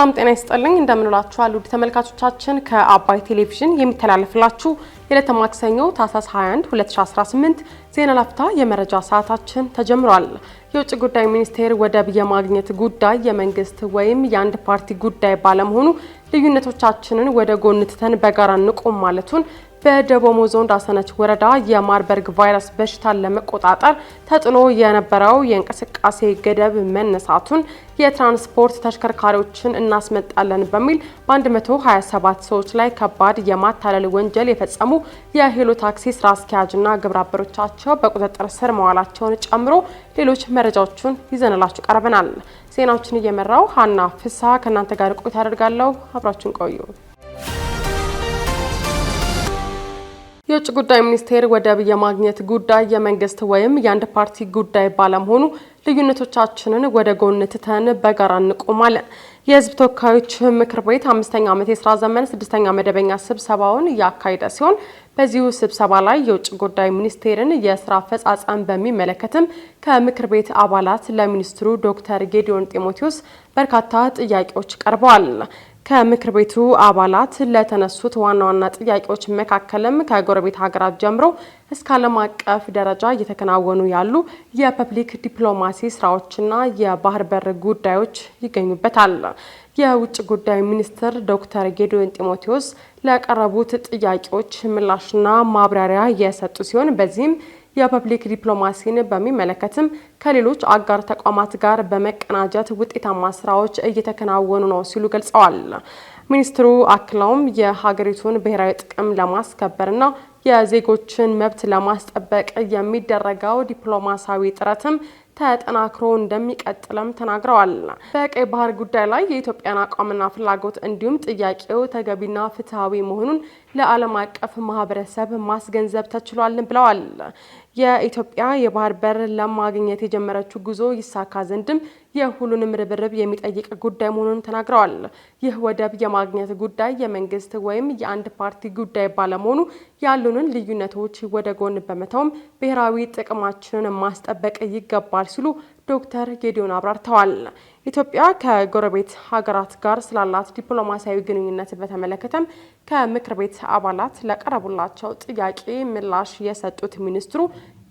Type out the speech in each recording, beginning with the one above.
ሰላም ጤና ይስጥልኝ እንደምንላችኋል ውድ ተመልካቾቻችን ከአባይ ቴሌቪዥን የሚተላለፍላችሁ የዕለተ ማክሰኞ ታህሳስ 21 2018 ዜና ላፍታ የመረጃ ሰዓታችን ተጀምሯል። የውጭ ጉዳይ ሚኒስቴር ወደብ የማግኘት ጉዳይ የመንግስት ወይም የአንድ ፓርቲ ጉዳይ ባለመሆኑ ልዩነቶቻችንን ወደ ጎን ትተን በጋራ እንቆም ማለቱን በደቡብ ኦሞ ዞን ዳሰነች ወረዳ የማርበርግ ቫይረስ በሽታን ለመቆጣጠር ተጥሎ የነበረው የእንቅስቃሴ ገደብ መነሳቱን የትራንስፖርት ተሽከርካሪዎችን እናስመጣለን በሚል በ127 ሰዎች ላይ ከባድ የማታለል ወንጀል የፈጸሙ የሄሎ ታክሲ ስራ አስኪያጅና ግብረ አበሮቻቸው በቁጥጥር ስር መዋላቸውን ጨምሮ ሌሎች መረጃዎችን ይዘንላችሁ ቀርበናል። ዜናዎችን እየመራው ሀና ፍሳ ከእናንተ ጋር ቆይታ አደርጋለሁ። አብራችሁን ቆዩ። የውጭ ጉዳይ ሚኒስቴር ወደብ የማግኘት ጉዳይ የመንግስት ወይም የአንድ ፓርቲ ጉዳይ ባለመሆኑ ልዩነቶቻችንን ወደ ጎን ትተን በጋራ እንቆማለን። የህዝብ ተወካዮች ምክር ቤት 5ኛ ዓመት የሥራ ዘመን 6ኛ መደበኛ ስብሰባውን ያካሄደ ሲሆን በዚሁ ስብሰባ ላይ የውጭ ጉዳይ ሚኒስቴርን የስራ አፈጻጸም በሚመለከትም ከምክር ቤት አባላት ለሚኒስትሩ ዶክተር ጌዲዮን ጢሞቴዎስ በርካታ ጥያቄዎች ቀርበዋል። ከምክር ቤቱ አባላት ለተነሱት ዋና ዋና ጥያቄዎች መካከልም ከጎረቤት ሀገራት ጀምሮ እስከ ዓለም አቀፍ ደረጃ እየተከናወኑ ያሉ የፐብሊክ ዲፕሎማሲ ስራዎችና የባህር በር ጉዳዮች ይገኙበታል። የውጭ ጉዳይ ሚኒስትር ዶክተር ጌዲዮን ጢሞቴዎስ ለቀረቡት ጥያቄዎች ምላሽና ማብራሪያ የሰጡ ሲሆን በዚህም የፐብሊክ ዲፕሎማሲን በሚመለከትም ከሌሎች አጋር ተቋማት ጋር በመቀናጀት ውጤታማ ስራዎች እየተከናወኑ ነው ሲሉ ገልጸዋል። ሚኒስትሩ አክለውም የሀገሪቱን ብሔራዊ ጥቅም ለማስከበርና የዜጎችን መብት ለማስጠበቅ የሚደረገው ዲፕሎማሲያዊ ጥረትም ተጠናክሮ እንደሚቀጥልም ተናግረዋል። በቀይ ባህር ጉዳይ ላይ የኢትዮጵያን አቋምና ፍላጎት እንዲሁም ጥያቄው ተገቢና ፍትሃዊ መሆኑን ለዓለም አቀፍ ማህበረሰብ ማስገንዘብ ተችሏል ብለዋል። የኢትዮጵያ የባህር በር ለማግኘት የጀመረችው ጉዞ ይሳካ ዘንድም የሁሉንም ርብርብ የሚጠይቅ ጉዳይ መሆኑን ተናግረዋል። ይህ ወደብ የማግኘት ጉዳይ የመንግስት ወይም የአንድ ፓርቲ ጉዳይ ባለመሆኑ ያሉንን ልዩነቶች ወደ ጎን በመተውም ብሔራዊ ጥቅማችንን ማስጠበቅ ይገባል ሲሉ ዶክተር ጌዲዮን አብራርተዋል። ኢትዮጵያ ከጎረቤት ሀገራት ጋር ስላላት ዲፕሎማሲያዊ ግንኙነት በተመለከተም ከምክር ቤት አባላት ለቀረቡላቸው ጥያቄ ምላሽ የሰጡት ሚኒስትሩ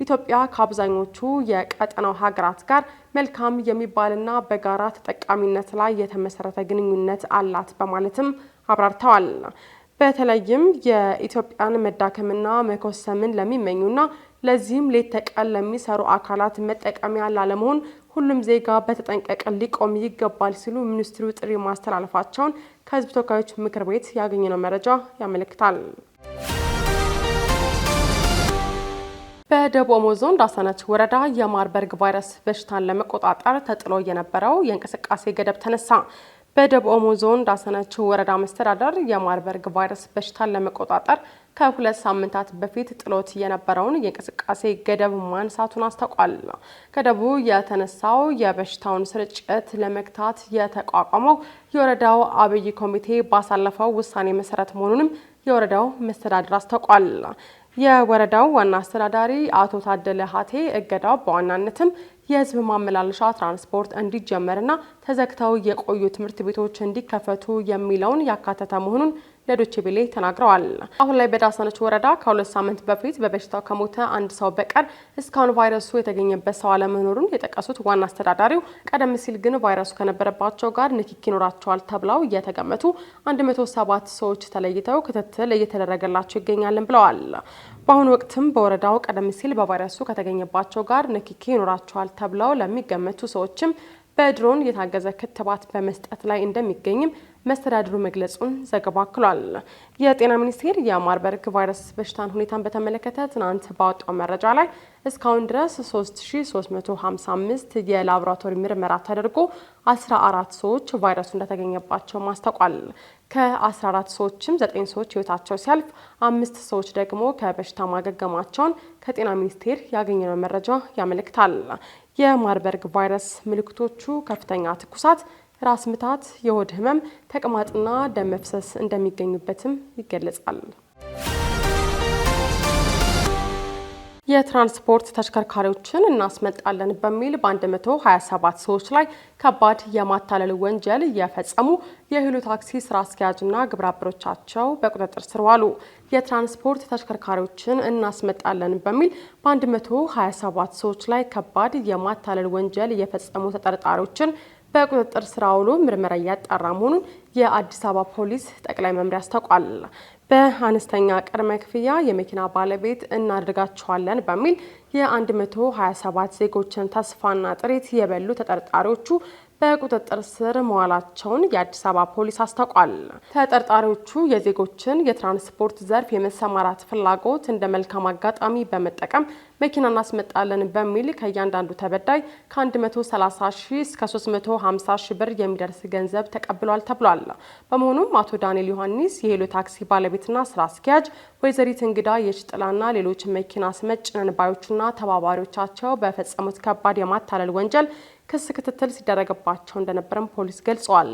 ኢትዮጵያ ከአብዛኞቹ የቀጠናው ሀገራት ጋር መልካም የሚባልና በጋራ ተጠቃሚነት ላይ የተመሰረተ ግንኙነት አላት በማለትም አብራርተዋል። በተለይም የኢትዮጵያን መዳከምና መኮሰምን ለሚመኙና ለዚህም ሌት ተቀን ለሚሰሩ አካላት መጠቀሚያ ላለመሆን ሁሉም ዜጋ በተጠንቀቅ ሊቆም ይገባል ሲሉ ሚኒስትሩ ጥሪ ማስተላለፋቸውን ከህዝብ ተወካዮች ምክር ቤት ያገኘነው መረጃ ያመለክታል። በደቡብ ኦሞ ዞን ዳሰነች ወረዳ የማርበርግ ቫይረስ በሽታን ለመቆጣጠር ተጥሎ የነበረው የእንቅስቃሴ ገደብ ተነሳ። በደቡብ ኦሞ ዞን ዳሰነች ወረዳ መስተዳደር የማርበርግ ቫይረስ በሽታን ለመቆጣጠር ከ2 ሳምንታት በፊት ጥሎት የነበረውን የእንቅስቃሴ ገደብ ማንሳቱን አስታውቋል። ገደቡ የተነሳው የበሽታውን ስርጭት ለመግታት የተቋቋመው የወረዳው አብይ ኮሚቴ ባሳለፈው ውሳኔ መሰረት መሆኑንም የወረዳው መስተዳደር አስታውቋል። የወረዳው ዋና አስተዳዳሪ አቶ ታደለ ሀቴ እገዳው በዋናነትም የህዝብ ማመላለሻ ትራንስፖርት እንዲጀመርና ተዘግተው የቆዩ ትምህርት ቤቶች እንዲከፈቱ የሚለውን ያካተተ መሆኑን ለዶቼ ቬለ ተናግረዋል። አሁን ላይ በዳሰነች ወረዳ ከ2 ሳምንት በፊት በበሽታው ከሞተ አንድ ሰው በቀር እስካሁን ቫይረሱ የተገኘበት ሰው አለመኖሩን የጠቀሱት ዋና አስተዳዳሪው ቀደም ሲል ግን ቫይረሱ ከነበረባቸው ጋር ንክኪ ይኖራቸዋል ተብለው የተገመቱ 107 ሰዎች ተለይተው ክትትል እየተደረገላቸው ይገኛልን ብለዋል። በአሁኑ ወቅትም በወረዳው ቀደም ሲል በቫይረሱ ከተገኘባቸው ጋር ንክኪ ይኖራቸዋል ተብለው ለሚገመቱ ሰዎችም በድሮን የታገዘ ክትባት በመስጠት ላይ እንደሚገኝም መስተዳድሩ መግለጹን ዘገባው አክሏል። የጤና ሚኒስቴር የማርበርግ ቫይረስ በሽታን ሁኔታን በተመለከተ ትናንት ባወጣው መረጃ ላይ እስካሁን ድረስ 3355 የላቦራቶሪ ምርመራ ተደርጎ 14 ሰዎች ቫይረሱ እንደተገኘባቸው ማስታወቋል። ከ14 ሰዎችም 9 ሰዎች ህይወታቸው ሲያልፍ 5 ሰዎች ደግሞ ከበሽታ ማገገማቸውን ከጤና ሚኒስቴር ያገኘነው መረጃ ያመለክታል። የማርበርግ ቫይረስ ምልክቶቹ ከፍተኛ ትኩሳት፣ ራስ ምታት፣ የሆድ ህመም፣ ተቅማጥና ደም መፍሰስ እንደሚገኙበትም ይገለጻል። የትራንስፖርት ተሽከርካሪዎችን እናስመጣለን በሚል በ127 ሰዎች ላይ ከባድ የማታለል ወንጀል የፈጸሙ የሂሉ ታክሲ ስራ አስኪያጅና ግብረ አበሮቻቸው በቁጥጥር ስር ዋሉ። የትራንስፖርት ተሽከርካሪዎችን እናስመጣለን በሚል በ127 ሰዎች ላይ ከባድ የማታለል ወንጀል የፈጸሙ ተጠርጣሪዎችን በቁጥጥር ስር አውሎ ምርመራ እያጣራ መሆኑን የአዲስ አበባ ፖሊስ ጠቅላይ መምሪያ አስታውቋል። በአነስተኛ ቅድመ ክፍያ የመኪና ባለቤት እናደርጋቸዋለን በሚል የ127 ዜጎችን ተስፋና ጥሪት የበሉ ተጠርጣሪዎቹ በቁጥጥር ስር መዋላቸውን የአዲስ አበባ ፖሊስ አስታውቋል። ተጠርጣሪዎቹ የዜጎችን የትራንስፖርት ዘርፍ የመሰማራት ፍላጎት እንደ መልካም አጋጣሚ በመጠቀም መኪና እናስመጣለን በሚል ከእያንዳንዱ ተበዳይ ከ130 ሺህ እስከ 350 ሺህ ብር የሚደርስ ገንዘብ ተቀብሏል ተብሏል። በመሆኑም አቶ ዳንኤል ዮሐንስ የሂሉ ታክሲ ባለቤትና ስራ አስኪያጅ፣ ወይዘሪት እንግዳ የሽጥላና ሌሎች መኪና አስመጭ ነን ባዮችና ተባባሪዎቻቸው በፈጸሙት ከባድ የማታለል ወንጀል ክስ ክትትል ሲደረግባቸው እንደነበረም ፖሊስ ገልጿል።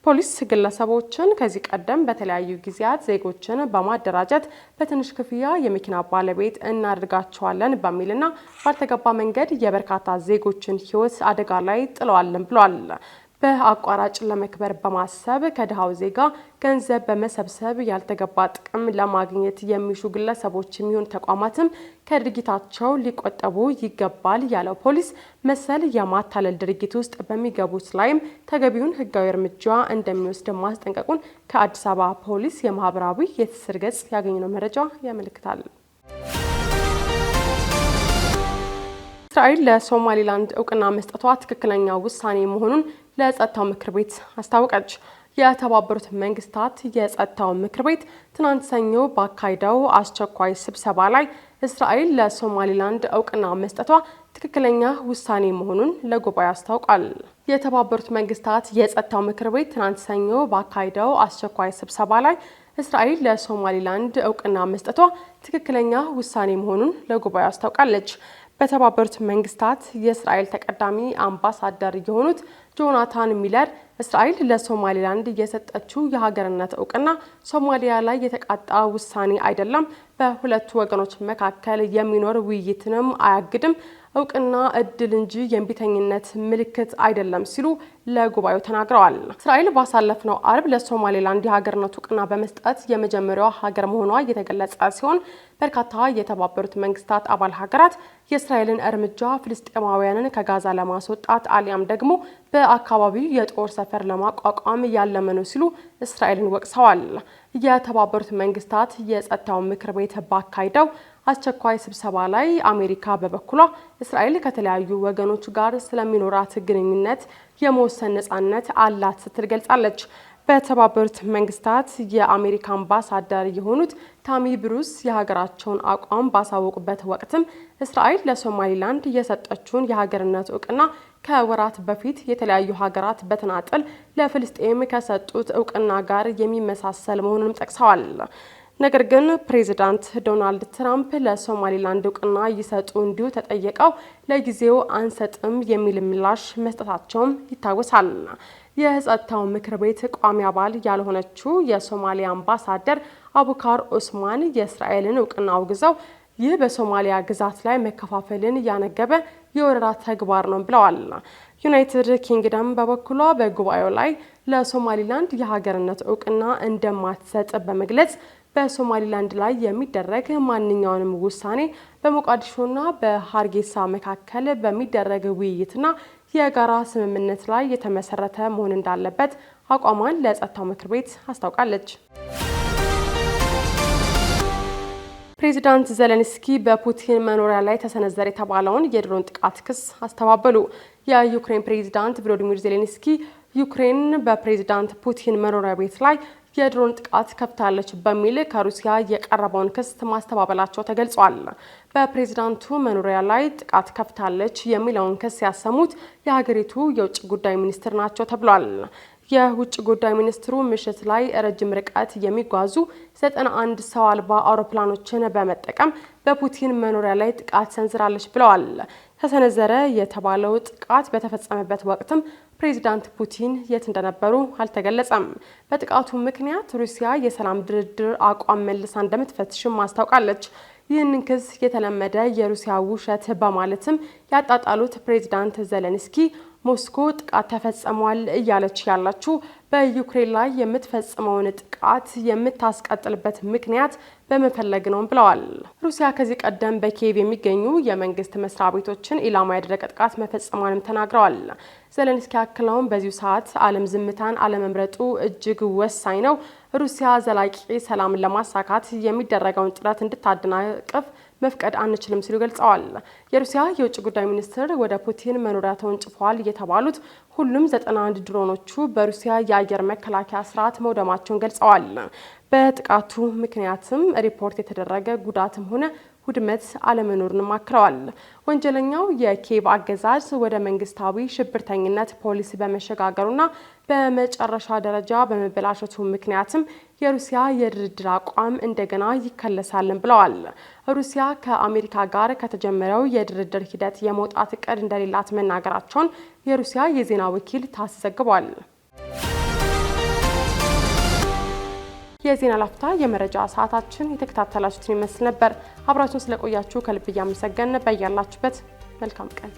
ፖሊስ ግለሰቦችን ከዚህ ቀደም በተለያዩ ጊዜያት ዜጎችን በማደራጀት በትንሽ ክፍያ የመኪና ባለቤት እናደርጋቸዋለን በሚልና ባልተገባ መንገድ የበርካታ ዜጎችን ሕይወት አደጋ ላይ ጥለዋልን ብሏል። በአቋራጭ ለመክበር በማሰብ ከድሃው ዜጋ ገንዘብ በመሰብሰብ ያልተገባ ጥቅም ለማግኘት የሚሹ ግለሰቦች የሚሆኑ ተቋማትም ከድርጊታቸው ሊቆጠቡ ይገባል ያለው ፖሊስ መሰል የማታለል ድርጊት ውስጥ በሚገቡት ላይም ተገቢውን ሕጋዊ እርምጃ እንደሚወስድ ማስጠንቀቁን ከአዲስ አበባ ፖሊስ የማህበራዊ የትስስር ገጽ ያገኘነው መረጃ ያመለክታል። እስራኤል ለሶማሊላንድ እውቅና መስጠቷ ትክክለኛ ውሳኔ መሆኑን ለጸጥታው ምክር ቤት አስታወቀች። የተባበሩት መንግስታት የጸጥታው ምክር ቤት ትናንት ሰኞ ባካሄደው አስቸኳይ ስብሰባ ላይ እስራኤል ለሶማሊላንድ እውቅና መስጠቷ ትክክለኛ ውሳኔ መሆኑን ለጉባኤው አስታውቋል። የተባበሩት መንግስታት የጸጥታው ምክር ቤት ትናንት ሰኞ ባካሄደው አስቸኳይ ስብሰባ ላይ እስራኤል ለሶማሊላንድ እውቅና መስጠቷ ትክክለኛ ውሳኔ መሆኑን ለጉባኤው አስታውቃለች። በተባበሩት መንግስታት የእስራኤል ተቀዳሚ አምባሳደር የሆኑት ጆናታን ሚለር እስራኤል ለሶማሊላንድ የሰጠችው የሀገርነት እውቅና ሶማሊያ ላይ የተቃጣ ውሳኔ አይደለም፣ በሁለቱ ወገኖች መካከል የሚኖር ውይይትንም አያግድም፣ እውቅና እድል እንጂ የእምቢተኝነት ምልክት አይደለም ሲሉ ለጉባኤው ተናግረዋል። እስራኤል ባሳለፍነው አርብ ለሶማሊላንድ የሀገርነት እውቅና በመስጠት የመጀመሪያዋ ሀገር መሆኗ የተገለጸ ሲሆን በርካታ የተባበሩት መንግስታት አባል ሀገራት የእስራኤልን እርምጃ ፍልስጤማውያንን ከጋዛ ለማስወጣት አሊያም ደግሞ በአካባቢው የጦር ሰፈር ለማቋቋም ያለመ ነው ሲሉ እስራኤልን ወቅሰዋል። የተባበሩት መንግስታት የጸጥታው ምክር ቤት ባካሄደው አስቸኳይ ስብሰባ ላይ አሜሪካ በበኩሏ እስራኤል ከተለያዩ ወገኖች ጋር ስለሚኖራት ግንኙነት የመወሰን ነጻነት አላት ስትል ገልጻለች። በተባበሩት መንግስታት የአሜሪካ አምባሳደር የሆኑት ታሚ ብሩስ የሀገራቸውን አቋም ባሳወቁበት ወቅትም እስራኤል ለሶማሊላንድ የሰጠችውን የሀገርነት እውቅና ከወራት በፊት የተለያዩ ሀገራት በተናጠል ለፍልስጤም ከሰጡት እውቅና ጋር የሚመሳሰል መሆኑንም ጠቅሰዋል። ነገር ግን ፕሬዚዳንት ዶናልድ ትራምፕ ለሶማሊላንድ እውቅና ይሰጡ እንዲሁ ተጠየቀው ለጊዜው አንሰጥም የሚል ምላሽ መስጠታቸውም ይታወሳል። የጸጥታው ምክር ቤት ቋሚ አባል ያልሆነችው የሶማሊያ አምባሳደር አቡካር ኦስማን የእስራኤልን እውቅና አውግዘው ይህ በሶማሊያ ግዛት ላይ መከፋፈልን ያነገበ የወረራ ተግባር ነው ብለዋል። ዩናይትድ ኪንግደም በበኩሏ በጉባኤው ላይ ለሶማሊላንድ የሀገርነት እውቅና እንደማትሰጥ በመግለጽ በሶማሊላንድ ላይ የሚደረግ ማንኛውንም ውሳኔ በሞቃዲሾና በሀርጌሳ መካከል በሚደረግ ውይይትና የጋራ ስምምነት ላይ የተመሰረተ መሆን እንዳለበት አቋሟን ለጸጥታው ምክር ቤት አስታውቃለች። ፕሬዚዳንት ዘለንስኪ በፑቲን መኖሪያ ላይ ተሰነዘረ የተባለውን የድሮን ጥቃት ክስ አስተባበሉ። የዩክሬን ፕሬዚዳንት ቮሎዲሚር ዜሌንስኪ ዩክሬን በፕሬዚዳንት ፑቲን መኖሪያ ቤት ላይ የድሮን ጥቃት ከፍታለች በሚል ከሩሲያ የቀረበውን ክስ ማስተባበላቸው ተገልጿል። በፕሬዚዳንቱ መኖሪያ ላይ ጥቃት ከፍታለች የሚለውን ክስ ያሰሙት የሀገሪቱ የውጭ ጉዳይ ሚኒስትር ናቸው ተብሏል። የውጭ ጉዳይ ሚኒስትሩ ምሽት ላይ ረጅም ርቀት የሚጓዙ 91 ሰው አልባ አውሮፕላኖችን በመጠቀም በፑቲን መኖሪያ ላይ ጥቃት ሰንዝራለች ብለዋል። ተሰነዘረ የተባለው ጥቃት በተፈጸመበት ወቅትም ፕሬዚዳንት ፑቲን የት እንደነበሩ አልተገለጸም። በጥቃቱ ምክንያት ሩሲያ የሰላም ድርድር አቋም መልሳ እንደምትፈትሽም አስታውቃለች። ይህንን ክስ የተለመደ የሩሲያ ውሸት በማለትም ያጣጣሉት ፕሬዝዳንት ዘለንስኪ ሞስኮ ጥቃት ተፈጽሟል እያለች ያላችሁ በዩክሬን ላይ የምትፈጽመውን ጥቃት የምታስቀጥልበት ምክንያት በመፈለግ ነው ብለዋል። ሩሲያ ከዚህ ቀደም በኪየቭ የሚገኙ የመንግስት መስሪያ ቤቶችን ኢላማ ያደረገ ጥቃት መፈጸሟንም ተናግረዋል። ዘለንስኪ አክለውም በዚሁ ሰዓት ዓለም ዝምታን አለመምረጡ እጅግ ወሳኝ ነው። ሩሲያ ዘላቂ ሰላምን ለማሳካት የሚደረገውን ጥረት እንድታደናቅፍ መፍቀድ አንችልም ሲሉ ገልጸዋል። የሩሲያ የውጭ ጉዳይ ሚኒስትር ወደ ፑቲን መኖሪያ ተወንጭፈዋል የተባሉት ሁሉም 91 ድሮኖቹ በሩሲያ የአየር መከላከያ ስርዓት መውደማቸውን ገልጸዋል። በጥቃቱ ምክንያትም ሪፖርት የተደረገ ጉዳትም ሆነ ውድመት አለመኖሩንም አክለዋል። ወንጀለኛው የኪየቭ አገዛዝ ወደ መንግስታዊ ሽብርተኝነት ፖሊሲ በመሸጋገሩና በመጨረሻ ደረጃ በመበላሸቱ ምክንያትም የሩሲያ የድርድር አቋም እንደገና ይከለሳልን ብለዋል። ሩሲያ ከአሜሪካ ጋር ከተጀመረው የድርድር ሂደት የመውጣት እቅድ እንደሌላት መናገራቸውን የሩሲያ የዜና ወኪል ታስ ዘግቧል። የዜና ላፍታ የመረጃ ሰዓታችን የተከታተላችሁትን ይመስል ነበር። አብራችሁን ስለቆያችሁ ከልብ እያመሰገንን በያላችሁበት መልካም ቀን